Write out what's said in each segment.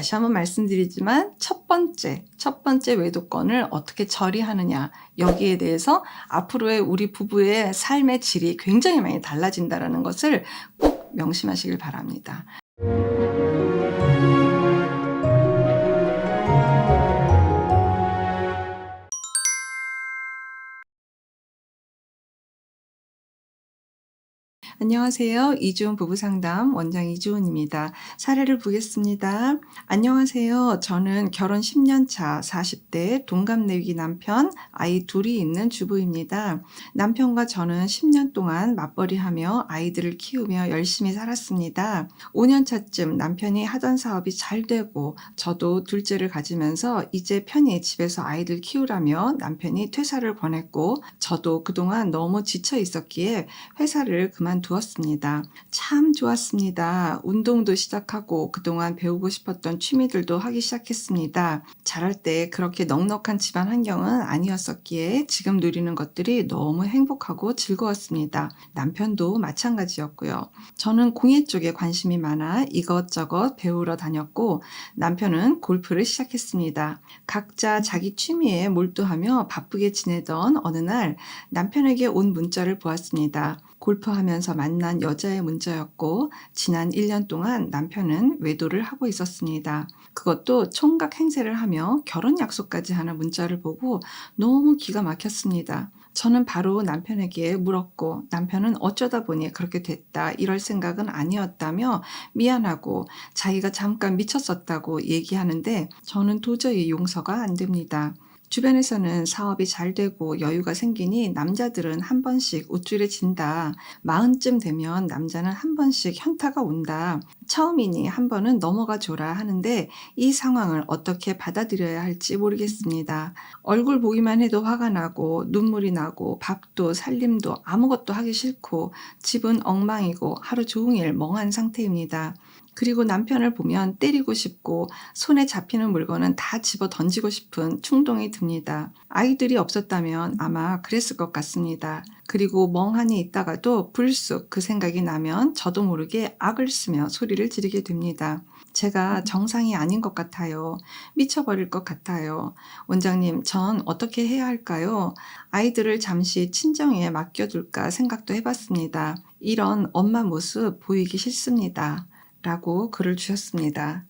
다시 한번 말씀드리지만 첫 번째 외도권을 어떻게 처리하느냐, 여기에 대해서 앞으로의 우리 부부의 삶의 질이 굉장히 많이 달라진다는 것을 꼭 명심하시길 바랍니다. 안녕하세요. 이주은 부부상담 원장 이주은입니다. 사례를 보겠습니다. 안녕하세요. 저는 결혼 10년 차 40대 동갑내기 남편, 아이 둘이 있는 주부입니다. 남편과 저는 10년 동안 맞벌이하며 아이들을 키우며 열심히 살았습니다. 5년 차쯤 남편이 하던 사업이 잘 되고 저도 둘째를 가지면서 이제 편히 집에서 아이들 키우라며 남편이 퇴사를 권했고, 저도 그동안 너무 지쳐 있었기에 회사를 그만두었습니다. 참 좋았습니다. 운동도 시작하고 그동안 배우고 싶었던 취미들도 하기 시작했습니다. 잘할 때 그렇게 넉넉한 집안 환경은 아니었었기에 지금 누리는 것들이 너무 행복하고 즐거웠습니다. 남편도 마찬가지였고요. 저는 공예 쪽에 관심이 많아 이것저것 배우러 다녔고, 남편은 골프를 시작했습니다. 각자 자기 취미에 몰두하며 바쁘게 지내던 어느 날 남편에게 온 문자를 보았습니다. 골프하면서 만난 여자의 문자였고, 지난 1년 동안 남편은 외도를 하고 있었습니다. 그것도 총각 행세를 하며 결혼 약속까지 하는 문자를 보고 너무 기가 막혔습니다. 저는 바로 남편에게 물었고, 남편은 어쩌다 보니 그렇게 됐다, 이럴 생각은 아니었다며 미안하고 자기가 잠깐 미쳤었다고 얘기하는데, 저는 도저히 용서가 안 됩니다. 주변에서는 사업이 잘 되고 여유가 생기니 남자들은 한 번씩 우쭐해진다. 40쯤 되면 남자는 한 번씩 현타가 온다. 처음이니 한 번은 넘어가 줘라 하는데, 이 상황을 어떻게 받아들여야 할지 모르겠습니다. 얼굴 보기만 해도 화가 나고 눈물이 나고 밥도 살림도 아무것도 하기 싫고 집은 엉망이고 하루 종일 멍한 상태입니다. 그리고 남편을 보면 때리고 싶고 손에 잡히는 물건은 다 집어 던지고 싶은 충동이 듭니다. 아이들이 없었다면 아마 그랬을 것 같습니다. 그리고 멍하니 있다가도 불쑥 그 생각이 나면 저도 모르게 악을 쓰며 소리를 지르게 됩니다. 제가 정상이 아닌 것 같아요. 미쳐버릴 것 같아요. 원장님, 전 어떻게 해야 할까요? 아이들을 잠시 친정에 맡겨둘까 생각도 해봤습니다. 이런 엄마 모습 보이기 싫습니다. 라고 글을 주셨습니다.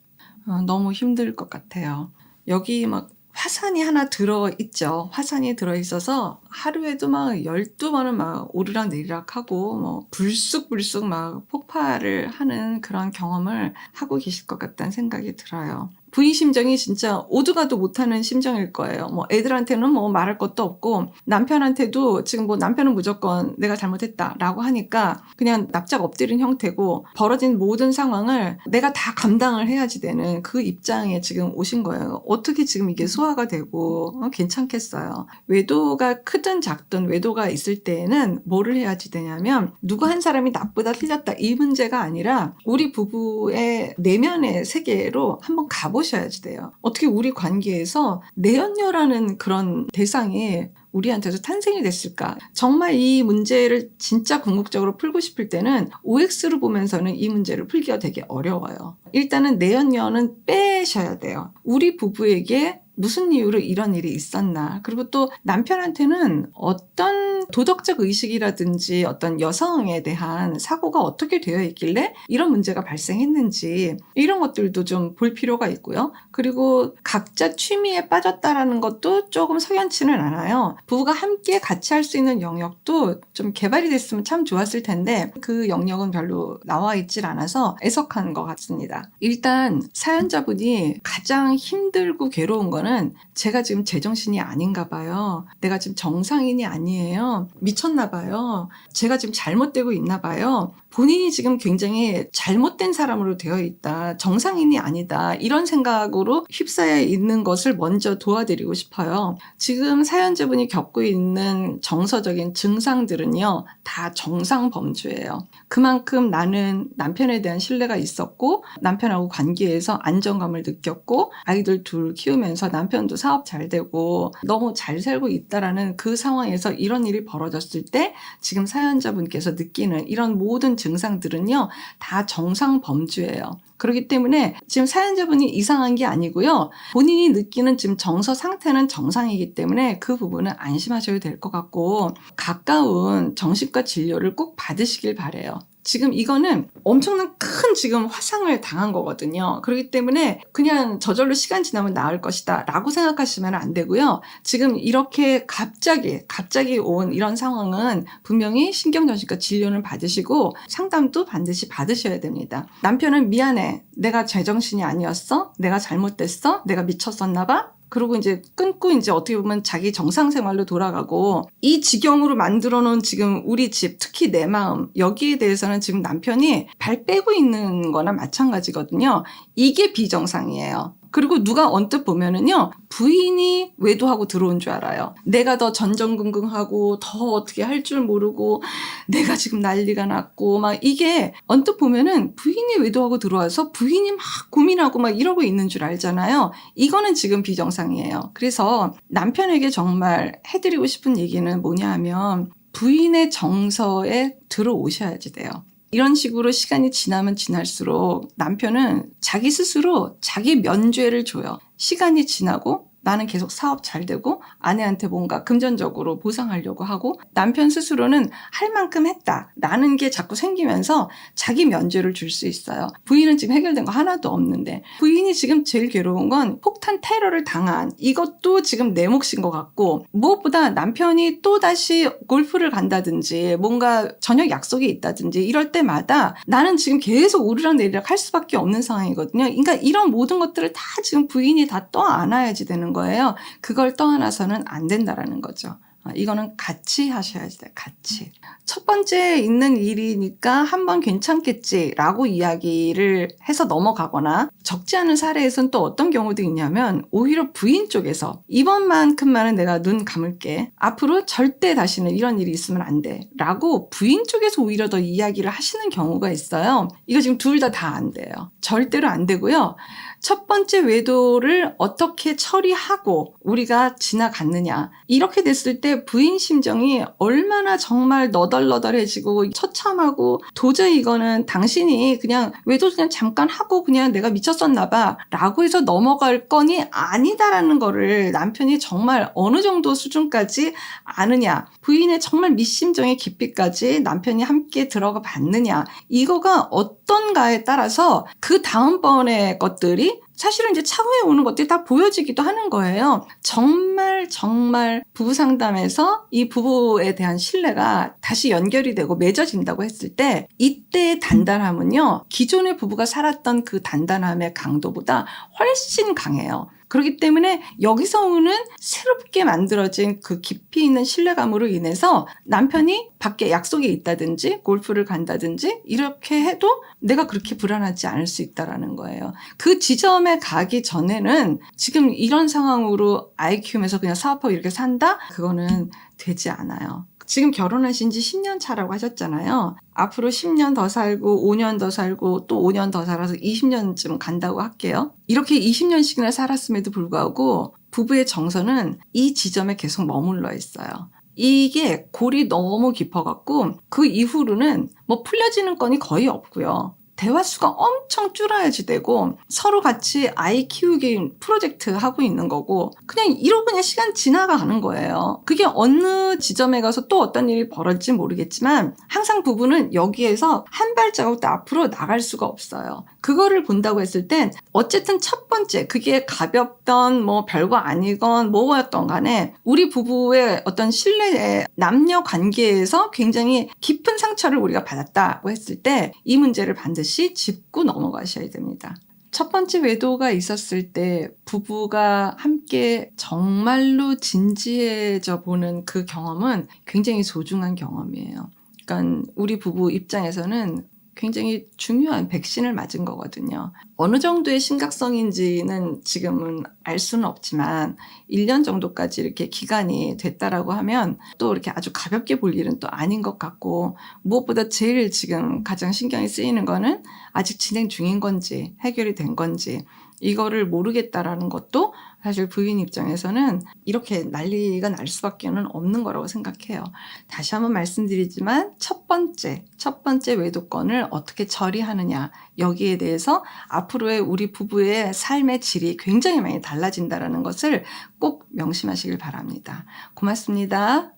너무 힘들 것 같아요. 여기 막 화산이 하나 들어있죠. 화산이 들어있어서 하루에도 막 12번은 막 오르락 내리락 하고 뭐 불쑥불쑥 막 폭발을 하는 그런 경험을 하고 계실 것 같다는 생각이 들어요. 부인 심정이 진짜 오두가도 못하는 심정일 거예요. 뭐 애들한테는 뭐 말할 것도 없고, 남편한테도 지금 뭐 남편은 무조건 내가 잘못했다라고 하니까 그냥 납작 엎드린 형태고, 벌어진 모든 상황을 내가 다 감당을 해야지 되는 그 입장에 지금 오신 거예요. 어떻게 지금 이게 소화가 되고 괜찮겠어요. 외도가 크든 작든 외도가 있을 때에는 뭐를 해야지 되냐면, 누구 한 사람이 나쁘다 틀렸다 이 문제가 아니라 우리 부부의 내면의 세계로 한번 가보셔야지 돼요. 어떻게 우리 관계에서 내연녀라는 그런 대상이 우리한테서 탄생이 됐을까? 정말 이 문제를 진짜 궁극적으로 풀고 싶을 때는 OX로 보면서는 이 문제를 풀기가 되게 어려워요. 일단은 내연녀는 빼셔야 돼요. 우리 부부에게 무슨 이유로 이런 일이 있었나, 그리고 또 남편한테는 어떤 도덕적 의식이라든지 어떤 여성에 대한 사고가 어떻게 되어 있길래 이런 문제가 발생했는지, 이런 것들도 좀 볼 필요가 있고요. 그리고 각자 취미에 빠졌다라는 것도 조금 석연치는 않아요. 부부가 함께 같이 할 수 있는 영역도 좀 개발이 됐으면 참 좋았을 텐데, 그 영역은 별로 나와 있질 않아서 애석한 것 같습니다. 일단 사연자분이 가장 힘들고 괴로운 거는, 제가 지금 제정신이 아닌가 봐요. 내가 지금 정상인이 아니에요. 미쳤나 봐요. 제가 지금 잘못되고 있나 봐요. 본인이 지금 굉장히 잘못된 사람으로 되어 있다. 정상인이 아니다. 이런 생각으로 휩싸여 있는 것을 먼저 도와드리고 싶어요. 지금 사연자분이 겪고 있는 정서적인 증상들은요, 다 정상 범주예요. 그만큼 나는 남편에 대한 신뢰가 있었고, 남편하고 관계에서 안정감을 느꼈고, 아이들 둘 키우면서 남편도 사업 잘 되고 너무 잘 살고 있다라는 그 상황에서 이런 일이 벌어졌을 때 지금 사연자분께서 느끼는 이런 모든 증상들은요, 다 정상 범주예요. 그렇기 때문에 지금 사연자분이 이상한 게 아니고요. 본인이 느끼는 지금 정서 상태는 정상이기 때문에 그 부분은 안심하셔도 될 것 같고, 가까운 정신과 진료를 꼭 받으시길 바라요. 지금 이거는 엄청난 큰 지금 화상을 당한 거거든요. 그렇기 때문에 그냥 저절로 시간 지나면 나을 것이다 라고 생각하시면 안 되고요. 지금 이렇게 갑자기 온 이런 상황은 분명히 신경정신과 진료는 받으시고 상담도 반드시 받으셔야 됩니다. 남편은 미안해. 내가 제정신이 아니었어? 내가 잘못됐어? 내가 미쳤었나 봐? 그리고 이제 끊고 이제 어떻게 보면 자기 정상 생활로 돌아가고, 이 지경으로 만들어 놓은 지금 우리 집, 특히 내 마음, 여기에 대해서는 지금 남편이 발 빼고 있는 거나 마찬가지거든요. 이게 비정상이에요. 그리고 누가 언뜻 보면은요, 부인이 외도하고 들어온 줄 알아요. 내가 더 전전긍긍하고 더 어떻게 할 줄 모르고 내가 지금 난리가 났고 막, 이게 언뜻 보면은 부인이 외도하고 들어와서 부인이 막 고민하고 막 이러고 있는 줄 알잖아요. 이거는 지금 비정상이에요. 그래서 남편에게 정말 해드리고 싶은 얘기는 뭐냐 하면, 부인의 정서에 들어오셔야지 돼요. 이런 식으로 시간이 지나면 지날수록 남편은 자기 스스로 자기 면죄를 줘요. 시간이 지나고 나는 계속 사업 잘 되고 아내한테 뭔가 금전적으로 보상하려고 하고, 남편 스스로는 할 만큼 했다 라는 게 자꾸 생기면서 자기 면죄를 줄 수 있어요. 부인은 지금 해결된 거 하나도 없는데, 부인이 지금 제일 괴로운 건 폭탄 테러를 당한 이것도 지금 내 몫인 것 같고, 무엇보다 남편이 또다시 골프를 간다든지 뭔가 저녁 약속이 있다든지 이럴 때마다 나는 지금 계속 오르락내리락 할 수밖에 없는 상황이거든요. 그러니까 이런 모든 것들을 다 지금 부인이 다 떠안아야지 되는 거예요. 그걸 떠안아서는 안 된다라는 거죠. 이거는 같이 하셔야지 돼요. 같이. 첫 번째 있는 일이니까 한번 괜찮겠지라고 이야기를 해서 넘어가거나, 적지 않은 사례에서는 또 어떤 경우도 있냐면 오히려 부인 쪽에서 이번만큼만은 내가 눈 감을게. 앞으로 절대 다시는 이런 일이 있으면 안 돼. 라고 부인 쪽에서 오히려 더 이야기를 하시는 경우가 있어요. 이거 지금 둘 다 안 돼요. 절대로 안 되고요. 첫 번째 외도를 어떻게 처리하고 우리가 지나갔느냐, 이렇게 됐을 때 부인 심정이 얼마나 정말 너덜너덜해지고 처참하고, 도저히 이거는 당신이 그냥 외도 그냥 잠깐 하고 그냥 내가 미쳤었나 봐 라고 해서 넘어갈 건이 아니다라는 거를 남편이 정말 어느 정도 수준까지 아느냐, 부인의 정말 밑심정의 깊이까지 남편이 함께 들어가 봤느냐, 이거가 어떤가에 따라서 그 다음번의 것들이 사실은 이제 차후에 오는 것들이 다 보여지기도 하는 거예요. 정말 부부 상담에서 이 부부에 대한 신뢰가 다시 연결이 되고 맺어진다고 했을 때, 이때의 단단함은요, 기존의 부부가 살았던 그 단단함의 강도보다 훨씬 강해요. 그렇기 때문에 여기서 오는 새롭게 만들어진 그 깊이 있는 신뢰감으로 인해서 남편이 밖에 약속이 있다든지 골프를 간다든지 이렇게 해도 내가 그렇게 불안하지 않을 수 있다는 거예요. 그 지점에 가기 전에는 지금 이런 상황으로 아이 키우면서 그냥 사업하고 이렇게 산다? 그거는 되지 않아요. 지금 결혼하신 지 10년 차라고 하셨잖아요. 앞으로 10년 더 살고 5년 더 살고 또 5년 더 살아서 20년쯤 간다고 할게요. 이렇게 20년씩이나 살았음에도 불구하고 부부의 정서는 이 지점에 계속 머물러 있어요. 이게 골이 너무 깊어갖고 그 이후로는 뭐 풀려지는 건이 거의 없고요. 대화 수가 엄청 줄어야지 되고, 서로 같이 아이 키우기 프로젝트 하고 있는 거고, 그냥 이러고 그냥 시간 지나가는 거예요. 그게 어느 지점에 가서 또 어떤 일이 벌어질지 모르겠지만 항상 부부는 여기에서 한 발자국도 앞으로 나갈 수가 없어요. 그거를 본다고 했을 땐 어쨌든 첫 번째, 그게 가볍던 뭐 별거 아니건 뭐였던 간에 우리 부부의 어떤 신뢰의 남녀 관계에서 굉장히 깊은 상처를 우리가 받았다고 했을 때 이 문제를 반드시 짚고 넘어가셔야 됩니다. 첫 번째 외도가 있었을 때 부부가 함께 정말로 진지해져 보는 그 경험은 굉장히 소중한 경험이에요. 그러니까 우리 부부 입장에서는 굉장히 중요한 백신을 맞은 거거든요. 어느 정도의 심각성인지는 지금은 알 수는 없지만 1년 정도까지 이렇게 기간이 됐다라고 하면 또 이렇게 아주 가볍게 볼 일은 또 아닌 것 같고, 무엇보다 제일 지금 가장 신경이 쓰이는 거는 아직 진행 중인 건지 해결이 된 건지, 이거를 모르겠다라는 것도 사실 부인 입장에서는 이렇게 난리가 날 수밖에 없는 거라고 생각해요. 다시 한번 말씀드리지만 첫 번째 외도권을 어떻게 처리하느냐, 여기에 대해서 앞으로의 우리 부부의 삶의 질이 굉장히 많이 달라진다는 것을 꼭 명심하시길 바랍니다. 고맙습니다.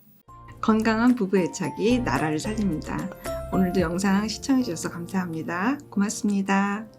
건강한 부부 애착이 나라를 살립니다. 오늘도 영상 시청해 주셔서 감사합니다. 고맙습니다.